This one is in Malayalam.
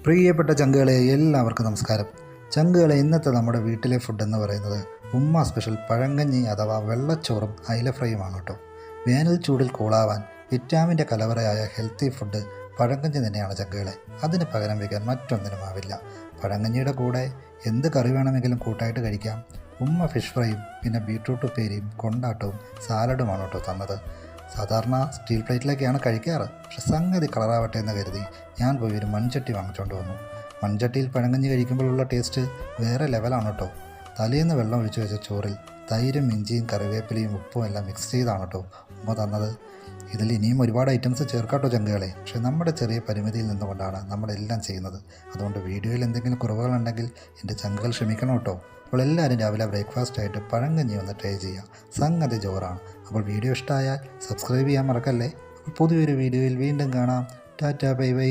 പ്രിയപ്പെട്ട ചങ്കുകളെ എല്ലാവർക്കും നമസ്കാരം. ചങ്കുകളെ, ഇന്നത്തെ നമ്മുടെ വീട്ടിലെ ഫുഡ് എന്ന് പറയുന്നത് ഉമ്മ സ്പെഷ്യൽ പഴങ്കഞ്ഞി അഥവാ വെള്ളച്ചോറും അയില ഫ്രൈയുമാണ് കേട്ടോ. വേനൽ ചൂടിൽ കൂളാവാൻ വിറ്റാമിൻ്റെ കലവറയായ ഹെൽത്തി ഫുഡ് പഴങ്കഞ്ഞി തന്നെയാണ് ചങ്കുകളെ. അതിന് പകരം വയ്ക്കാൻ മറ്റൊന്നിനും ആവില്ല. പഴങ്കഞ്ഞിയുടെ കൂടെ എന്ത് കറി വേണമെങ്കിലും കൂട്ടായിട്ട് കഴിക്കാം. ഉമ്മ ഫിഷ് ഫ്രൈയും പിന്നെ ബീട്രൂട്ട് ഉപ്പേരിയും കൊണ്ടാട്ടവും സാലഡുമാണ് കേട്ടോ തന്നത്. സാധാരണ സ്റ്റീൽ പ്ലേറ്റിലേക്കാണ് കഴിക്കാറ്. പക്ഷെ സംഗതി കളറാവട്ടെ എന്ന് കരുതി ഞാൻ പോയി ഒരു മൺചട്ടി വാങ്ങിച്ചുകൊണ്ട് വന്നു. മൺചട്ടിയിൽ പഴങ്കഞ്ഞി കഴിക്കുമ്പോഴുള്ള ടേസ്റ്റ് വേറെ ലെവലാണ് കേട്ടോ. തലേന്ന് വെള്ളം ഒഴിച്ചു വെച്ച ചോറിൽ തൈരും ഇഞ്ചിയും കറിവേപ്പിലയും ഉപ്പും എല്ലാം മിക്സ് ചെയ്താണ് കേട്ടോ ഉമ്മ തന്നത്. ഇതിൽ ഇനിയും ഒരുപാട് ഐറ്റംസ് ചേർക്കാട്ടോ ചങ്കുകളെ. പക്ഷേ നമ്മുടെ ചെറിയ പരിമിതിയിൽ നിന്നുകൊണ്ടാണ് നമ്മളെല്ലാം ചെയ്യുന്നത്. അതുകൊണ്ട് വീഡിയോയിൽ എന്തെങ്കിലും കുറവുകളുണ്ടെങ്കിൽ എൻ്റെ ചങ്കുകൾ ക്ഷമിക്കണം കേട്ടോ. അപ്പോൾ എല്ലാവരും രാവിലെ ബ്രേക്ക്ഫാസ്റ്റ് ആയിട്ട് പഴങ്കഞ്ഞി ഒന്ന് ട്രൈ ചെയ്യുക. സംഗതി ജോറാണ്. അപ്പോൾ വീഡിയോ ഇഷ്ടമായാൽ സബ്സ്ക്രൈബ് ചെയ്യാൻ മറക്കല്ലേ. അപ്പോൾ പുതിയൊരു വീഡിയോയിൽ വീണ്ടും കാണാം. Tata, bye bye.